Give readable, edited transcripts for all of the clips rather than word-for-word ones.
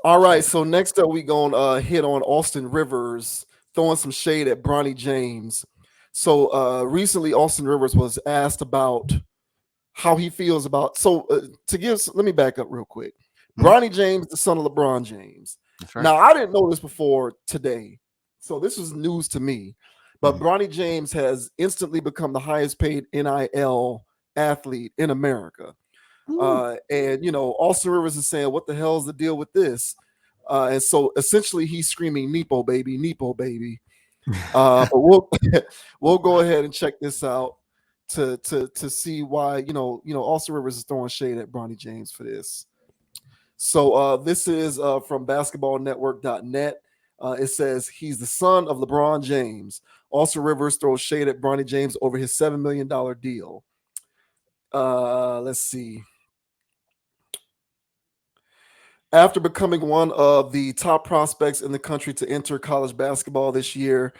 All right, so next up we gonna hit on Austin Rivers throwing some shade at Bronny James. So recently, Austin Rivers was asked about how he feels about. Let me back up real quick. Hmm? Bronny James, the son of LeBron James. That's right. Now I didn't know this before today, so this was news to me. But Mhm. Bronny James has instantly become the highest paid NIL athlete in America. Ooh. And Austin Rivers is saying, "What the hell is the deal with this?" And so essentially, he's screaming, "Nepo baby, Nepo baby." But we'll we'll go ahead and check this out to see why Austin Rivers is throwing shade at Bronny James for this. So this is from basketballnetwork.net. It says he's the son of LeBron James. Austin Rivers throws shade at Bronny James over his $7 million deal. Let's see. After becoming one of the top prospects in the country to enter college basketball this year,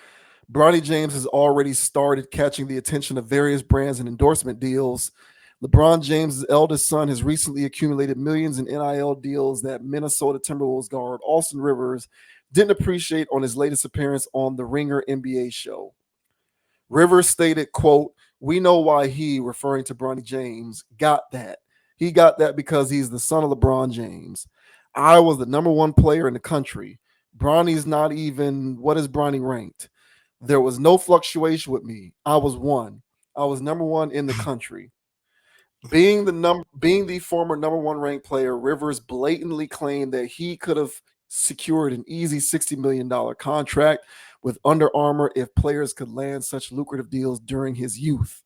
Bronny James has already started catching the attention of various brands and endorsement deals. LeBron James' eldest son has recently accumulated millions in NIL deals that Minnesota Timberwolves guard Austin Rivers didn't appreciate on his latest appearance on the Ringer NBA show. Rivers stated, quote, "We know why he," referring to Bronny James, "got that. He got that because he's the son of LeBron James. I was the number one player in the country. Bronny's not even, what is Bronny ranked? There was no fluctuation with me. I was one. I was number one in the country." Being the former number one ranked player, Rivers blatantly claimed that he could have secured an easy $60 million contract with Under Armour if players could land such lucrative deals during his youth.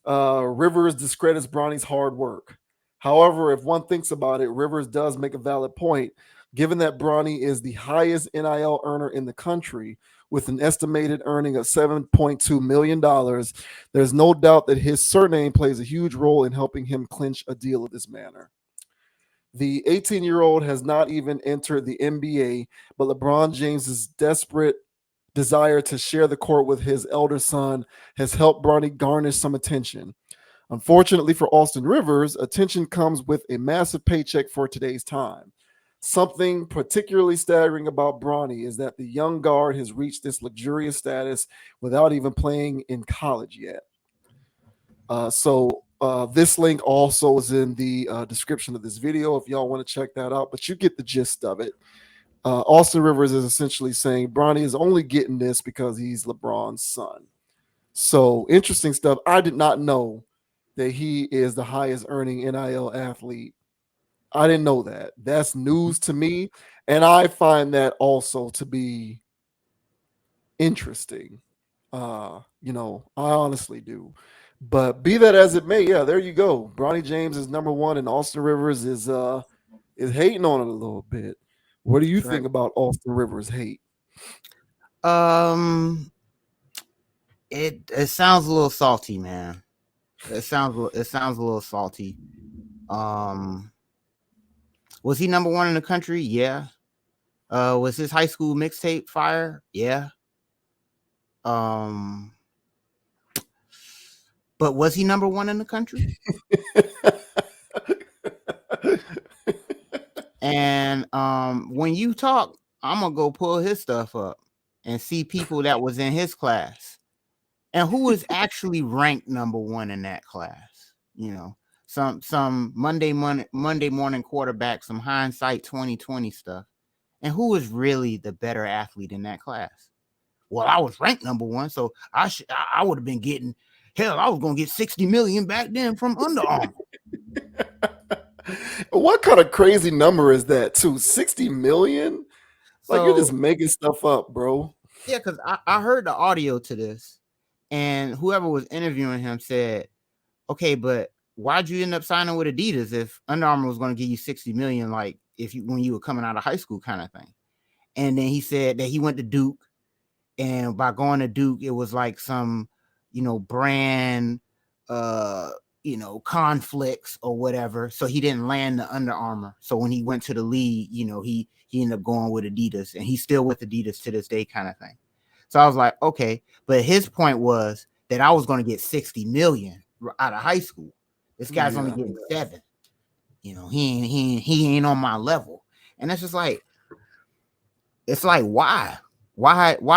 Rivers discredits Bronny's hard work. However, if one thinks about it, Rivers does make a valid point. Given that Bronny is the highest NIL earner in the country with an estimated earning of $7.2 million, there's no doubt that his surname plays a huge role in helping him clinch a deal of this manner. The 18-year-old has not even entered the NBA, but LeBron James's desperate desire to share the court with his elder son has helped Bronny garnish some attention. Unfortunately for Austin Rivers, attention comes with a massive paycheck for today's time. Something particularly staggering about Bronny is that the young guard has reached this luxurious status without even playing in college yet. This link also is in the description of this video if y'all want to check that out, but you get the gist of it. Austin Rivers is essentially saying Bronny is only getting this because he's LeBron's son. So interesting stuff. I did not know that he is the highest earning NIL athlete. I didn't know that. That's news to me. And I find that also to be interesting. I honestly do. But be that as it may, yeah, there you go. Bronny James is number one, and Austin Rivers is hating on it a little bit. What do you That's think right. about Austin Rivers' hate? Um, it sounds a little salty, man. It sounds a little salty. Um, was he number one in the country? Yeah. Was his high school mixtape fire? Yeah. Um, but was he number one in the country? And when you talk, I'm gonna go pull his stuff up and see people that was in his class and who is actually ranked number one in that class. Some Monday morning quarterback, some hindsight 2020 stuff, and who is really the better athlete in that class. Well, I was ranked number one, so I would have been getting, hell, I was gonna get 60 million back then from Under Armour. What kind of crazy number is that, too? 60 million? Like you're just So making stuff up, bro. yeah, because I heard the audio to this, and whoever was interviewing him said, "Okay, but why'd you end up signing with Adidas if Under Armour was going to give you 60 million, like if you when you were coming out of high school, kind of thing?" And then he said that he went to Duke, and by going to Duke, it was like some, brand, uh, conflicts or whatever. So he didn't land the Under Armour. So when he went to the league, he ended up going with Adidas, and he's still with Adidas to this day, kind of thing. So I was like, okay, but his point was that I was going to get 60 million out of high school. This guy's only Yeah. getting 7. He ain't on my level. And it's just like, it's like, why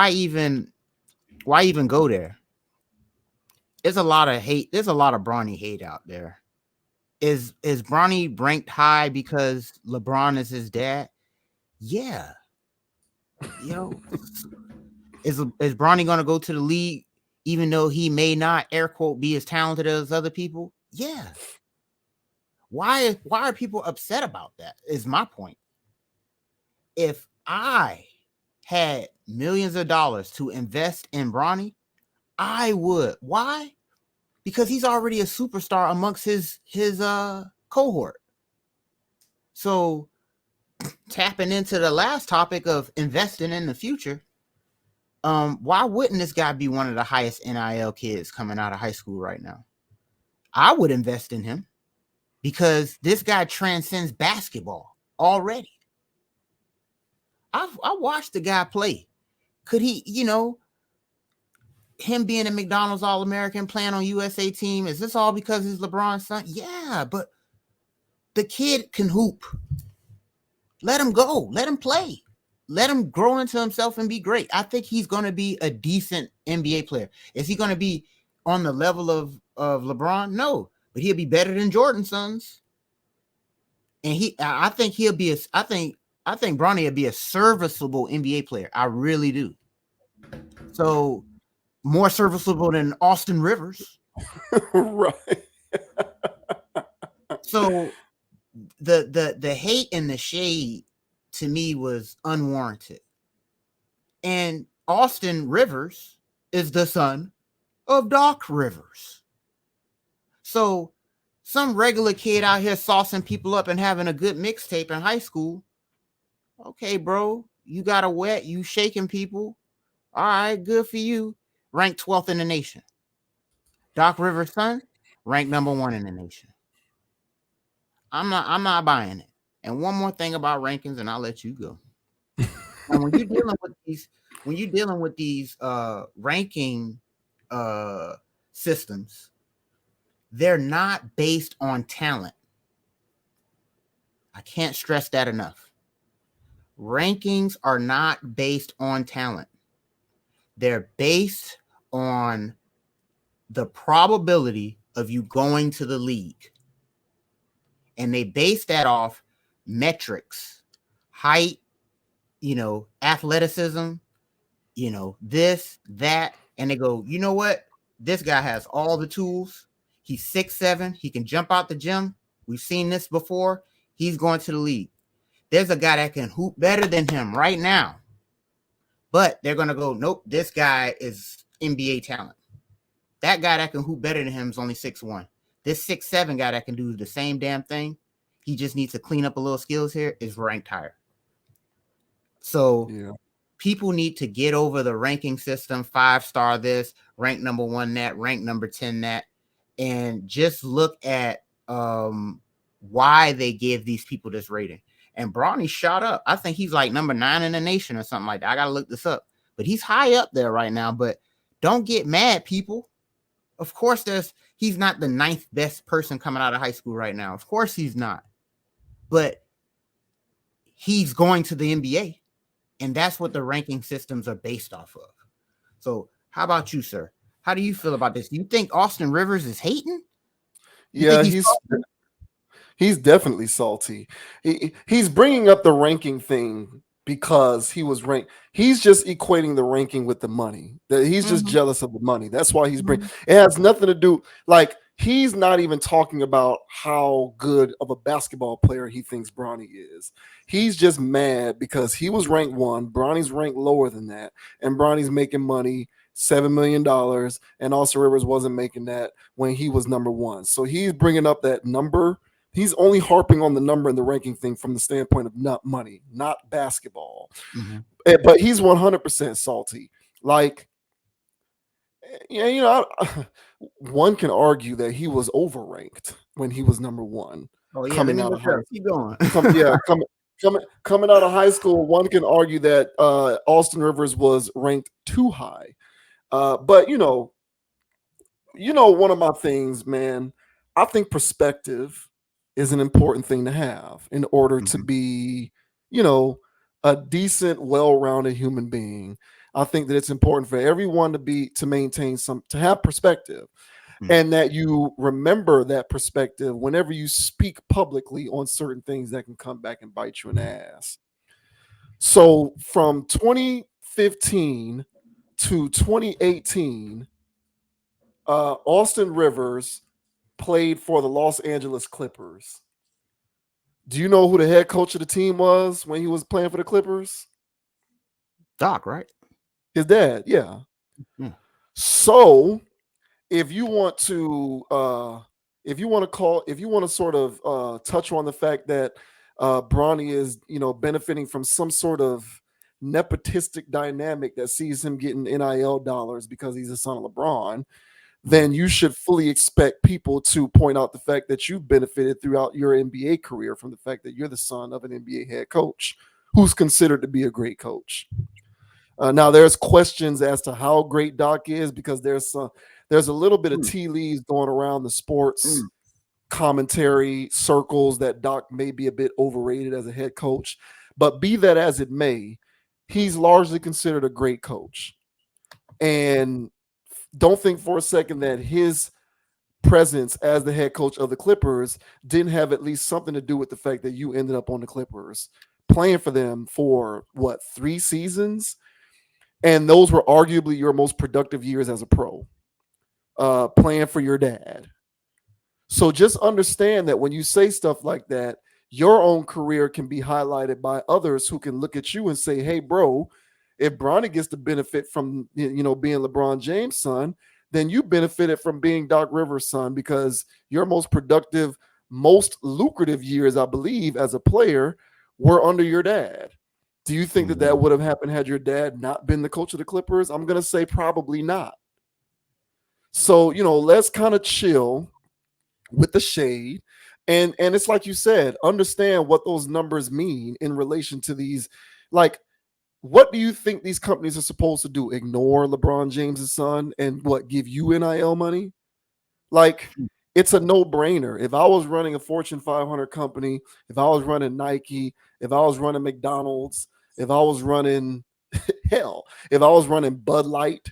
even go there? There's a lot of hate. There's a lot of Bronny hate out there. Is Bronny ranked high because LeBron is his dad? Yeah. You know, is Bronny gonna go to the league even though he may not, air quote, be as talented as other people? Yeah. Why are people upset about that? Is my point. If I had millions of dollars to invest in Bronny, I would. Why? Because he's already a superstar amongst his cohort. So tapping into the last topic of investing in the future, why wouldn't this guy be one of the highest NIL kids coming out of high school right now? I would invest in him because this guy transcends basketball already. I watched the guy play. Could he, him being a McDonald's All-American, playing on USA team, is this all because he's LeBron's son? Yeah, but the kid can hoop. Let him go. Let him play. Let him grow into himself and be great. I think he's going to be a decent NBA player. Is he going to be on the level of LeBron? No, but he'll be better than Jordan's sons. And I think I think Bronny will be a serviceable NBA player. I really do. So more serviceable than Austin Rivers. Right. So the hate and the shade to me was unwarranted. And Austin Rivers is the son of Doc Rivers. So some regular kid out here saucing people up and having a good mixtape in high school. Okay, bro, you got a wet, you shaking people. All right, good for you. Ranked 12th in the nation. Doc Rivers' son, ranked number 1 in the nation. I'm not buying it. And one more thing about rankings, and I'll let you go. And when you're dealing with these ranking systems, they're not based on talent. I can't stress that enough. Rankings are not based on talent. They're based on the probability of you going to the league. And they base that off metrics, height, athleticism, this, that. And they go, you know what? This guy has all the tools. He's 6'7". He can jump out the gym. We've seen this before. He's going to the league. There's a guy that can hoop better than him right now. But they're going to go, nope, this guy is NBA talent. That guy that can hoop better than him is only 6'1". This 6'7" guy that can do the same damn thing, he just needs to clean up a little skills here, is ranked higher. So yeah. People need to get over the ranking system, 5-star this, rank number 1 that, rank number 10 that, and just look at why they give these people this rating. And Bronny shot up. I think he's like number 9 in the nation or something like that. I got to look this up. But he's high up there right now. But don't get mad, people. Of course, he's not the 9th best person coming out of high school right now. Of course he's not. But he's going to the NBA. And that's what the ranking systems are based off of. So how about you, sir? How do you feel about this? Do you think Austin Rivers is hating? Yeah, he's definitely salty. He's bringing up the ranking thing because he was ranked. He's just equating the ranking with the money. That he's just jealous of the money. That's why he's bringing. It has nothing to do. Like, he's not even talking about how good of a basketball player he thinks Bronny is. He's just mad because he was ranked 1. Bronny's ranked lower than that, and Bronny's making money, $7 million, and Austin Rivers wasn't making that when he was number 1. So he's bringing up that number. He's only harping on the number and the ranking thing from the standpoint of not money, not basketball. But he's 100% salty. Like, yeah, one can argue that he was overranked when he was number 1. Oh yeah, coming out of high school. Keep going. Coming out of high school, one can argue that Austin Rivers was ranked too high. But one of my things, man, I think perspective is an important thing to have in order to be you know, a decent, well-rounded human being, I think that it's important for everyone to maintain to have perspective, Mm. and that you remember that perspective whenever you speak publicly on certain things that can come back and bite you in the ass. So from 2015 to 2018, Austin Rivers played for the Los Angeles Clippers. Do you know who the head coach of the team was when he was playing for the Clippers? Doc, right? His dad, yeah. Yeah. So if you want to if you want to sort of touch on the fact that Bronny is, benefiting from some sort of nepotistic dynamic that sees him getting NIL dollars because he's the son of LeBron, then you should fully expect people to point out the fact that you've benefited throughout your NBA career from the fact that you're the son of an NBA head coach who's considered to be a great coach. Now, there's questions as to how great Doc is because there's a little bit of Mm. tea leaves going around the sports Mm. commentary circles that Doc may be a bit overrated as a head coach. But be that as it may, he's largely considered a great coach. And don't think for a second that his presence as the head coach of the Clippers didn't have at least something to do with the fact that you ended up on the Clippers playing for them for what, 3 seasons? And those were arguably your most productive years as a pro, playing for your dad. So just understand that when you say stuff like that, your own career can be highlighted by others who can look at you and say, "Hey, bro, if Bronny gets to benefit from being LeBron James' son, then you benefited from being Doc Rivers' son because your most productive, most lucrative years, I believe, as a player were under your dad." Do you think that that Mhm. would have happened had your dad not been the coach of the Clippers? I'm going to say probably not. So, let's kind of chill with the shade. And it's like you said, understand what those numbers mean in relation to these. Like, what do you think these companies are supposed to do? Ignore LeBron James's son and what, give you NIL money? Like, it's a no-brainer. If I was running a Fortune 500 company, if I was running Nike, if I was running McDonald's, if I was running hell, if I was running Bud Light,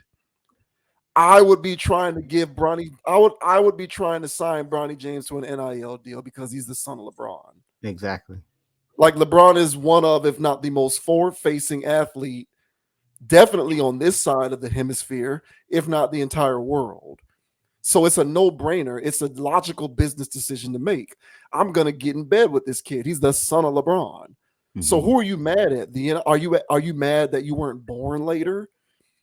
I would be trying to give Bronny. I would be trying to sign Bronny James to an NIL deal because he's the son of LeBron. Exactly. Like, LeBron is one of, if not the most forward-facing athlete, definitely on this side of the hemisphere, if not the entire world. So it's a no-brainer. It's a logical business decision to make. I'm gonna get in bed with this kid. He's the son of LeBron. So Mhm. who are you mad at? Are you mad that you weren't born later?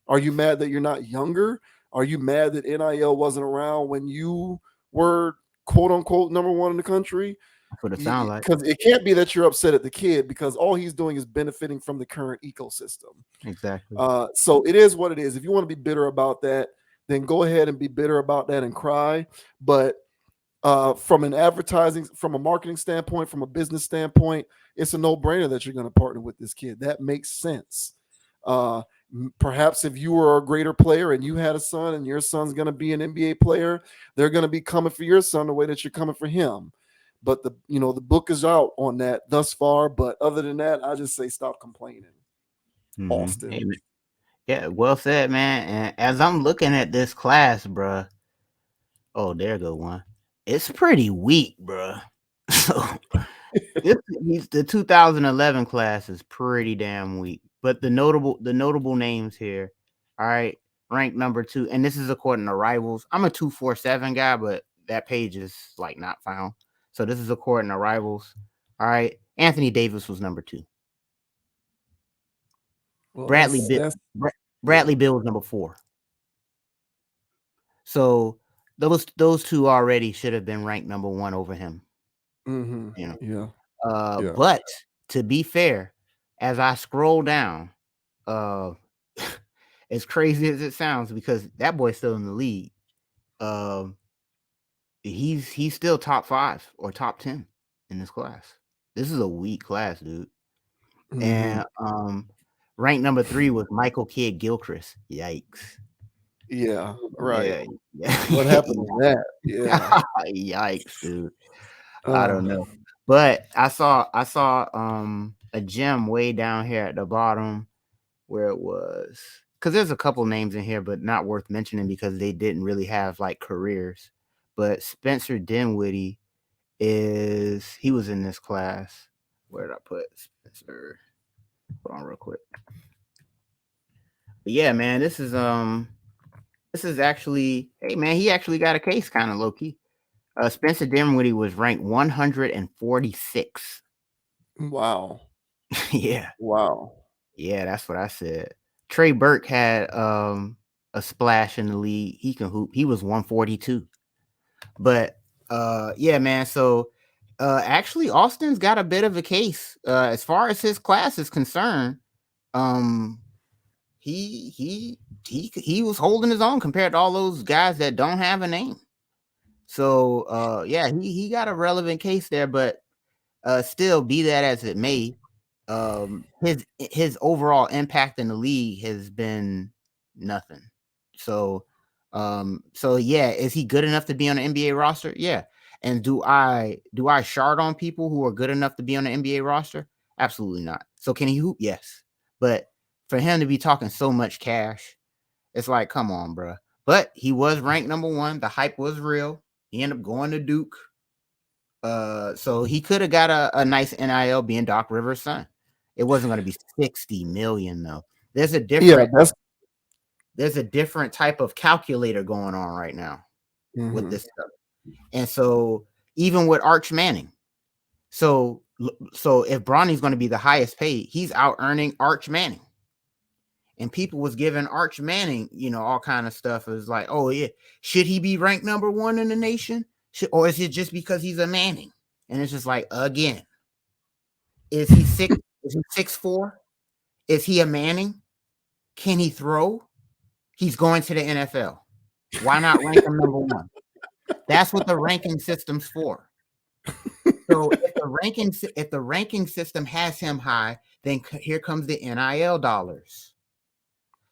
Are you mad that you're not younger? Are you mad that NIL wasn't around when you were quote unquote number one in the country? That's what it sounds like. Because it can't be that you're upset at the kid because all he's doing is benefiting from the current ecosystem. Exactly. So it is what it is. If you want to be bitter about that, then go ahead and be bitter about that and cry. But from an advertising, from a marketing standpoint, from a business standpoint, it's a no-brainer that you're going to partner with this kid. That makes sense. Uh, Perhaps if you were a greater player and you had a son and your son's going to be an NBA player, they're going to be coming for your son the way that you're coming for him. But the book is out on that thus far. But other than that, I just say stop complaining, Austin. Amen. Yeah, well said, man. And as I'm looking at this class, bruh, oh, there go one. It's pretty weak, bruh. So the 2011 class is pretty damn weak. But the notable names here, all right, ranked number 2, and this is according to Rivals. I'm a 247 guy, but that page is like not found. So this is according to Rivals. All right, Anthony Davis was number 2. Well, Bradley that's Bi- that's Bra- yeah. Bradley Bill was number 4. So those two already should have been ranked number 1 over him. Mm-hmm. You know, Yeah. Yeah. but to be fair, as I scroll down, uh, as crazy as it sounds, because that boy's still in the league, um, he's still top 5 or top 10 in this class. This is a weak class, dude. Mm-hmm. And ranked number 3 was Michael Kidd Gilchrist. Yikes. Yeah. Right. Yeah, yeah, What happened to that? Yeah. yikes, dude. I don't Uh, know. But I saw a gem way down here at the bottom where it was, because there's a couple names in here, but not worth mentioning because they didn't really have like careers. But Spencer Dinwiddie he was in this class. Where did I put Spencer? Hold on real quick. But yeah, man, this is actually, hey man, he actually got a case kind of low key. Spencer Dinwiddie was ranked 146. Wow. Yeah. Wow. Yeah, that's what I said. Trey Burke had a splash in the league. He can hoop. He was 142. But yeah, man. So actually Austin's got a bit of a case. As far as his class is concerned, um he was holding his own compared to all those guys that don't have a name. So yeah, he got a relevant case there, but still, be that as it may, his overall impact in the league has been nothing. So yeah, is he good enough to be on the NBA roster? Yeah. And do I shard on people who are good enough to be on the NBA roster? Absolutely not. So can he hoop? Yes. But for him to be talking so much cash, it's like, come on, bro. But he was ranked number one. The hype was real. He ended up going to Duke. So he could have got a nice NIL being Doc Rivers' son. It wasn't going to be 60 million though. There's a Yeah, different that's there's a different type of calculator going on right now with mhm. this stuff. And so even with Arch Manning, so if Bronny's going to be the highest paid, he's out earning Arch Manning. And people was giving Arch Manning, all kind of stuff. It was like, oh yeah, should he be ranked number one in the nation? Or is it just because he's a Manning? And it's just like, again, is he six? Is he 6'4"? Is he a Manning? Can he throw? He's going to the NFL. Why not rank him number one? That's what the ranking system's for. So if the ranking system has him high, then here comes the NIL dollars.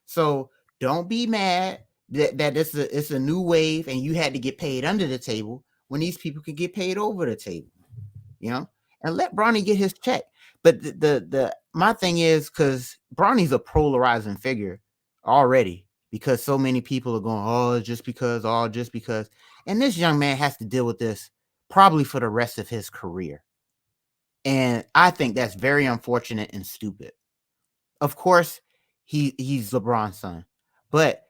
So don't be mad that it's a new wave and you had to get paid under the table when these people could get paid over the table, and let Bronny get his check. But the my thing is, because Bronny's a polarizing figure already, because so many people are going, oh, just because, and this young man has to deal with this probably for the rest of his career. And I think that's very unfortunate and stupid. Of course, he's LeBron's son, but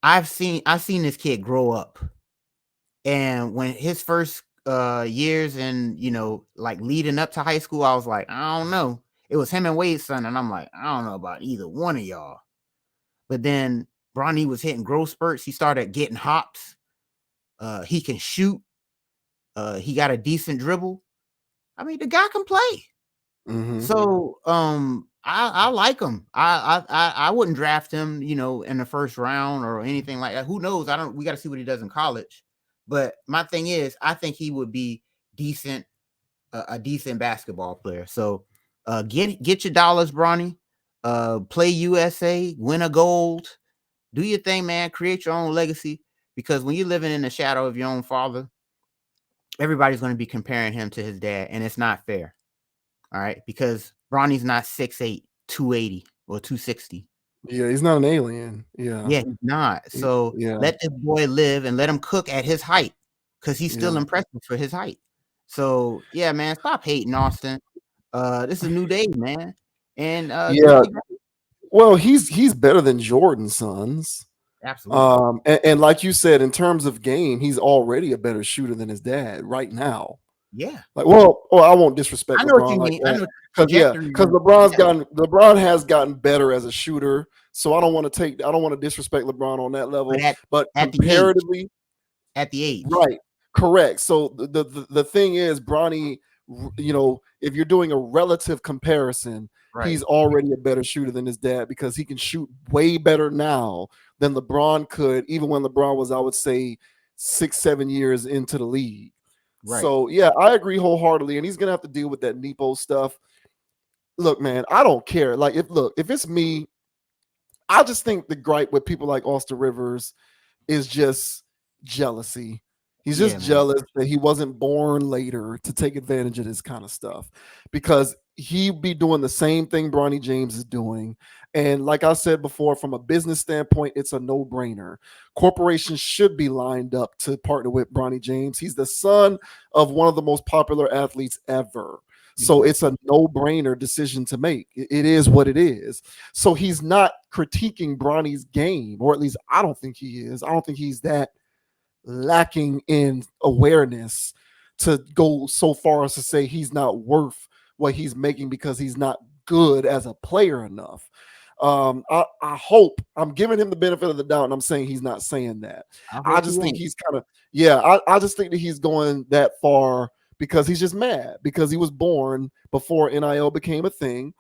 I've seen this kid grow up, and when his first years and like leading up to high school, I was like, I don't know. It was him and Wade's son, and I'm like, I don't know about either one of y'all. But then Bronny was hitting growth spurts. He started getting hops. He can shoot. He got a decent dribble. I mean, the guy can play. Mhm. So I like him. I wouldn't draft him, in the first round or anything like that. Who knows? We got to see what he does in college. But my thing is, I think he would be decent, a decent basketball player. So get your dollars, Bronny. Play USA, win a gold, do your thing, man. Create your own legacy. Because when you're living in the shadow of your own father, everybody's going to be comparing him to his dad, and it's not fair. All right, because Bronny's not 6'8", 280 or 260. Yeah, he's not an alien. Yeah. Yeah, he's not. So Yeah. let this boy live and let him cook at his height, because he's still Yeah. impressive for his height. So yeah, man, stop hating, Austin. This is a new day, man, and do Yeah. what you got. Well, he's better than Jordan's sons. Absolutely. And like you said, in terms of game, he's already a better shooter than his dad right now. Yeah, Like, well, I won't disrespect I know what LeBron you like mean. I that know because trajectory. because Yeah, LeBron has gotten better as a shooter. So I don't want to disrespect LeBron on that but level. at But at the age, comparatively, at the age, right, correct. So the thing is, Bronny, if you're doing a relative comparison, right, he's already a better shooter than his dad because he can shoot way better now than LeBron could, even when LeBron was, I would say, 6-7 years into the league. right, So yeah, I agree wholeheartedly, and he's gonna have to deal with that Nepo stuff. Look, man, I don't care. Like, if it's me, I just think the gripe with people like Austin Rivers is just jealousy. He's Yeah, just man. jealous that he wasn't born later to take advantage of this kind of stuff because he'd be doing the same thing Bronny James is doing. And like I said before, from a business standpoint, it's a no brainer. Corporations should be lined up to partner with Bronny James. He's the son of one of the most popular athletes ever. So it's Exactly. a no brainer decision to make. It is what it is. So he's not critiquing Bronny's game, or at least I don't think he is. I don't think he's that lacking in awareness to go so far as to say he's not worth what he's making because he's not good as a player enough. I hope I'm giving him the benefit of the doubt, and I'm saying he's not saying that. I I hope just he think ain't. he's kind of yeah. I just think that he's going that far because he's just mad because he was born before NIL became a thing.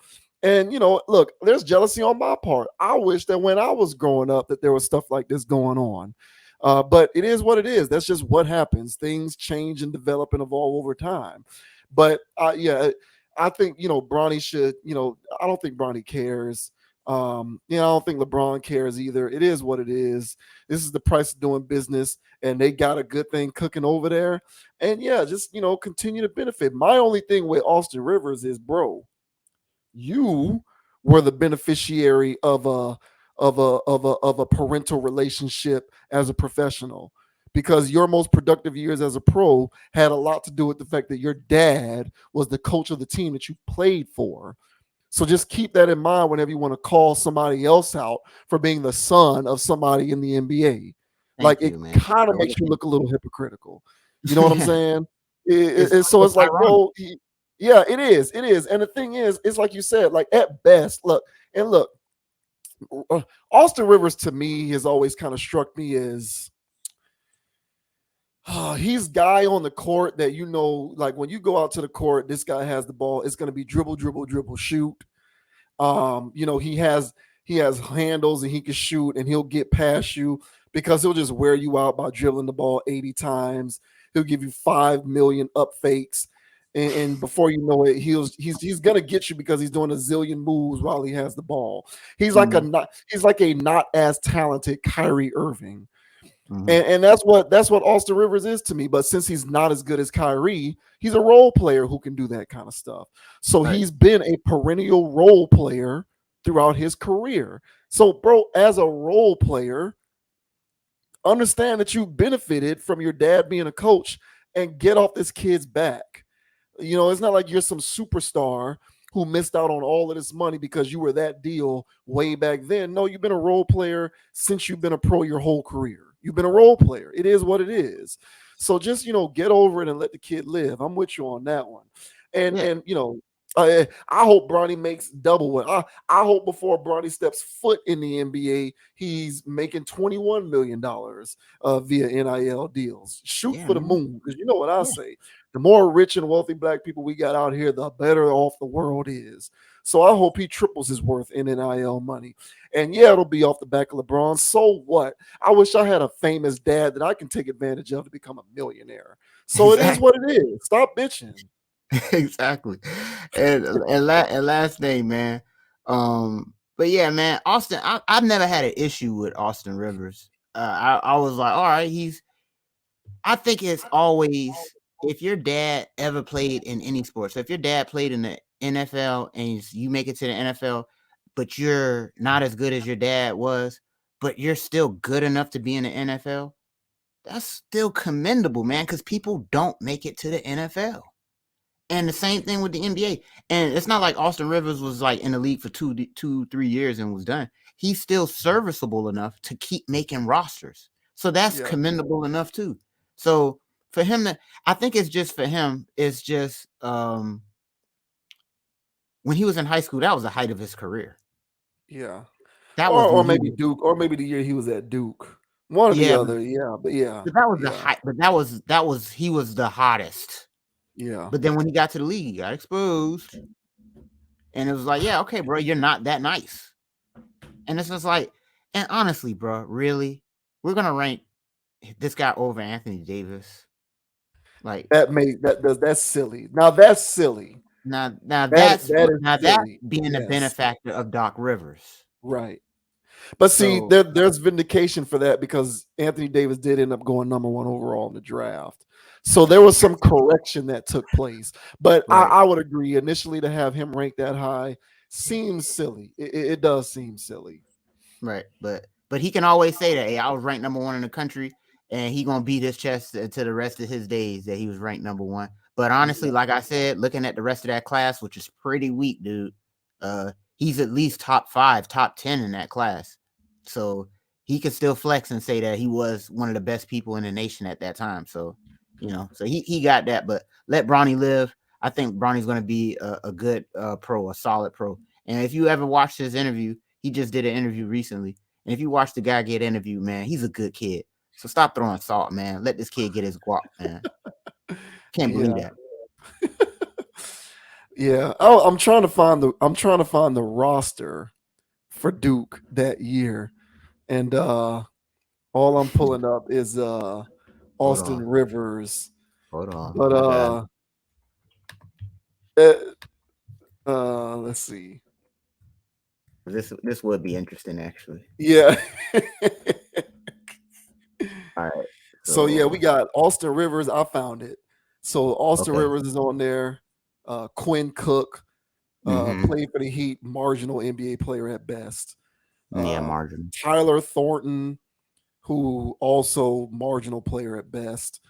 And look, there's jealousy on my part. I wish that when I was growing up that there was stuff like this going on. But it is what it is. That's just what happens. Things change and develop and evolve over time. But yeah, I think Bronny should. I don't think Bronny cares. I don't think LeBron cares either. It is what it is. This is the price of doing business, and they got a good thing cooking over there. And yeah, just continue to benefit. My only thing with Austin Rivers is, bro, you were the beneficiary of a parental relationship as a professional because your most productive years as a pro had a lot to do with the fact that your dad was the coach of the team that you played for. So just keep that in mind whenever you want to call somebody else out for being the son of somebody in the NBA. Like Thank it you, man. kind I of makes really you think look a little hypocritical. You know what I'm yeah. saying? So It's it's like, ironic. bro, yeah, it is. It is. And the thing is, it's like you said, like at best, look, Austin Rivers to me has always kind of struck me as he's guy on the court that like when you go out to the court, this guy has the ball. It's going to be dribble, dribble, dribble, shoot. He has handles and he can shoot and he'll get past you because he'll just wear you out by dribbling the ball 80 times. He'll give you 5 million up fakes. And before you know it, he's gonna get you because he's doing a zillion moves while he has the ball. Mhm, He's like a not as talented Kyrie Irving. mhm. And that's what Austin Rivers is to me. But since he's not as good as Kyrie, he's a role player who can do that kind of stuff. So Right. he's been a perennial role player throughout his career. So, bro, as a role player, understand that you benefited from your dad being a coach and get off this kid's back. It's not like you're some superstar who missed out on all of this money because you were that deal way back then. No, you've been a role player since you've been a pro your whole career. You've been a role player. It is what it is. So just get over it and let the kid live. I'm with you on that one. And Yeah. and I hope Bronny makes double what I hope before Bronny steps foot in the NBA, he's making $21 million via NIL deals. Shoot Yeah, for the man. moon because you know what I Yeah. say. The more rich and wealthy black people we got out here, the better off the world is. So I hope he triples his worth in NIL money. And yeah, it'll be off the back of LeBron. So what? I wish I had a famous dad that I can take advantage of to become a millionaire. So it is Exactly. what it is. Stop bitching. Exactly. And last thing, man. But yeah, man, Austin, I've never had an issue with Austin Rivers. I was like, all right, I think it's always if your dad ever played in any sport. So if your dad played in the NFL and you make it to the NFL, but you're not as good as your dad was, but you're still good enough to be in the NFL, that's still commendable, man, because people don't make it to the NFL. And the same thing with the NBA. And it's not like Austin Rivers was like in the league for 3 years and was done. He's still serviceable enough to keep making rosters. So that's Yeah. commendable enough too. So for him to, I think it's just for him, it's just when he was in high school, that was the height of his career. Yeah. That Or was or when he maybe was, Duke, or maybe the year he was at Duke. One or the yeah, other. Yeah. But yeah. but that was the Yeah. height, but he was the hottest. Yeah. But then when he got to the league, he got exposed. And it was like, yeah, okay, bro, you're not that nice. And it's just like, and honestly, bro, really, we're gonna rank this guy over Anthony Davis. Like That's silly. Now that's silly. now That is that's silly. being a Yes. benefactor of Doc Rivers. Right. But see, So there's vindication for that because Anthony Davis did end up going number one overall in the draft. So there was some correction that took place. But right. I would agree initially to have him ranked that high seems silly. It does seem silly. Right, but he can always say that, hey, I was ranked number one in the country, and he gonna beat his chest to the rest of his days that he was ranked number one. But honestly, Yeah. like I said, looking at the rest of that class, which is pretty weak, dude, he's at least top 5, top 10 in that class. So he could still flex and say that he was one of the best people in the nation at that time. So so he got that. But let Bronny live. I think Bronny's gonna be a good pro, a solid pro. And if you ever watched his interview, he just did an interview recently. And if you watch the guy get interviewed, man, he's a good kid. So stop throwing salt, man. Let this kid get his guap, man. Can't believe Yeah. that. Yeah. Oh, I'm trying to find the roster for Duke that year. And all I'm pulling up is Hold Austin on. Rivers. Hold on. But I got it. uh, let's see. This would be interesting, actually. Yeah. All right. So yeah, we So got Austin Rivers. I found it. So Austin okay. Rivers is on there. Quinn Cook Mm-hmm. played for the Heat, marginal NBA player at best. Yeah, Uh, margin. Tyler Thornton, who also marginal player at best.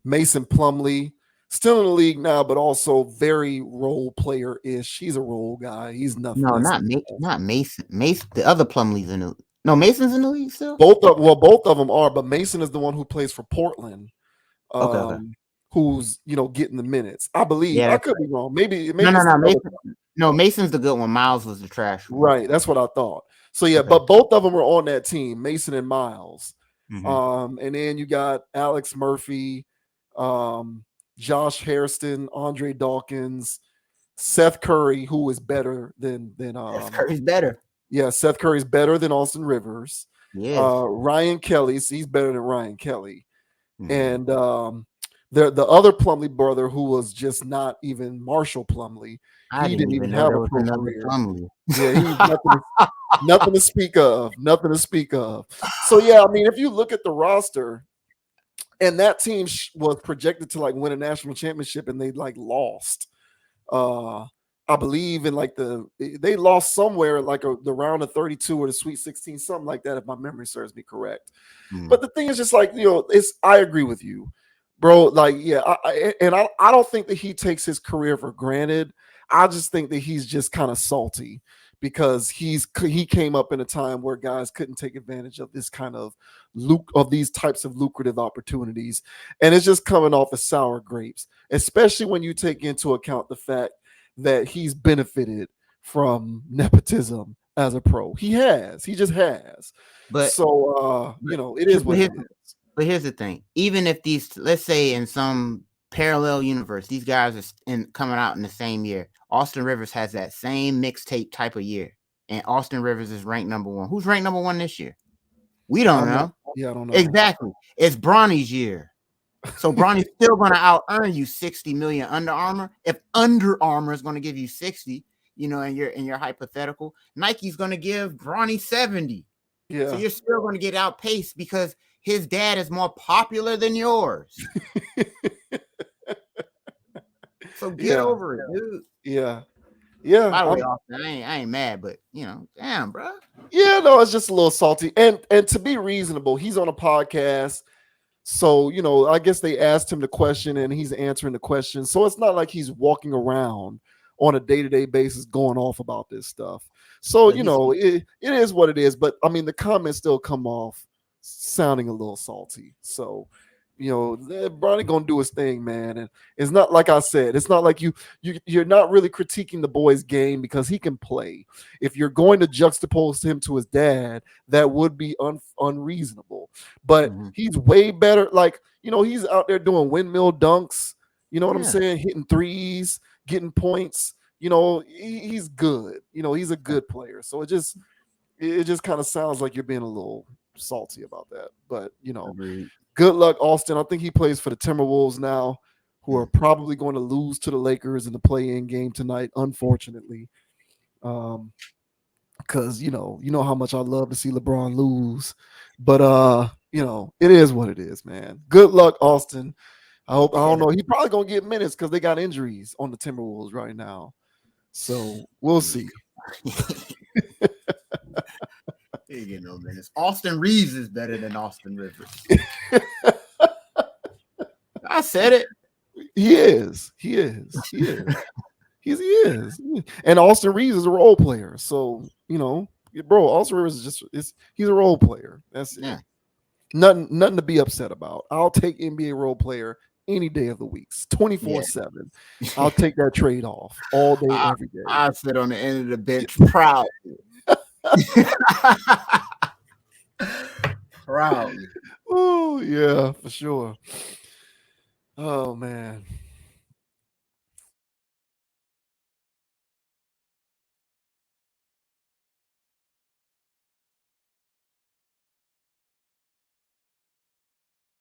Mason Plumlee, still in the league now, but also very role player ish. He's a role guy. He's nothing. No, He's not Mason. Mason, the other Plumlee's in the no, Mason's in the league still. both of them are, but Mason is the one who plays for Portland. Okay, okay. Who's getting the minutes. I believe. Yeah, I that's could right. be wrong. Maybe No, no, it's no. the other. Mason. No, Mason's the good one. Miles was the trash one. Right. That's what I thought. So yeah, Okay. but both of them were on that team, Mason and Miles. Mm-hmm. And then you got Alex Murphy, um, Josh Hairston, Andre Dawkins, Seth Curry, who is better than Steph Curry's better. yeah, Seth Curry's better than Austin Rivers. He is. Ryan Kelly, so he's better than Ryan Kelly. Mm-hmm. And the other Plumlee brother, who was just not even Marshall Plumlee, I he didn't didn't even even know have there a was pro another career. Plumlee. Yeah, he's nothing to speak of. Nothing to speak of. So yeah, I mean, if you look at the roster, and that team was projected to like win a national championship, and they like lost. Uh, I believe in like they lost somewhere like the round of 32 or the Sweet 16, something like that, if my memory serves me correct. Mm. But the thing is just like, I agree with you, bro. Like, yeah, I don't think that he takes his career for granted. I just think that he's just kind of salty because he came up in a time where guys couldn't take advantage of this kind of these types of lucrative opportunities, and it's just coming off as sour grapes, especially when you take into account the fact that he's benefited from nepotism as a pro. He just has. But So it is but what it here's is. but here's the thing. Even if these, let's say, in some parallel universe, these guys are coming out in the same year. Austin Rivers has that same mixtape type of year, and Austin Rivers is ranked number one. Who's ranked number one this year? We don't I'm not. know. Yeah, I don't know. Exactly. It's Bronny's year. So Bronny's still going to out earn you 60 million Under Armour. If Under Armour is going to give you 60, in your hypothetical, Nike's going to give Bronny 70. So Yeah. you're still going to get outpaced because his dad is more popular than yours. So get Yeah. over it, dude. Yeah. Yeah. By the way, Austin, I ain't mad, but damn, bro. Yeah. No, it's just a little salty. And to be reasonable, he's on a podcast. So, I guess they asked him the question and he's answering the question. So it's not like he's walking around on a day-to-day basis going off about this stuff. So, But he's it is what it is. But I mean, the comments still come off sounding a little salty. So, Bronny gonna do his thing, man. And it's not like I said, it's not like you're not really critiquing the boy's game because he can play. If you're going to juxtapose him to his dad, that would be unreasonable. But mm-hmm. he's way better. Like, he's out there doing windmill dunks. You know what I'm Yeah. saying? Hitting threes, getting points. He's good. He's a good player. So it just kind of sounds like you're being a little salty about that. But Agreed. good luck, Austin. I think he plays for the Timberwolves now, who are Mm. probably going to lose to the Lakers in the play-in game tonight, unfortunately. because you know how much I love to see LeBron lose. But it is what it is, man. Good luck, Austin. I don't know. He probably gonna get minutes because they got injuries on the Timberwolves right now. So we'll see. He get no minutes. Austin Reeves is better than Austin Rivers. I said it. He is. He is. He is. He is. And Austin Reeves is a role player. So, bro, Austin Rivers he's a role player. That's it. Yeah. Nothing to be upset about. I'll take NBA role player any day of the week, 24/7. I'll take that trade off all day, every day. I sit on the end of the bench proud. Proudly. Oh, yeah, for sure. Oh, man.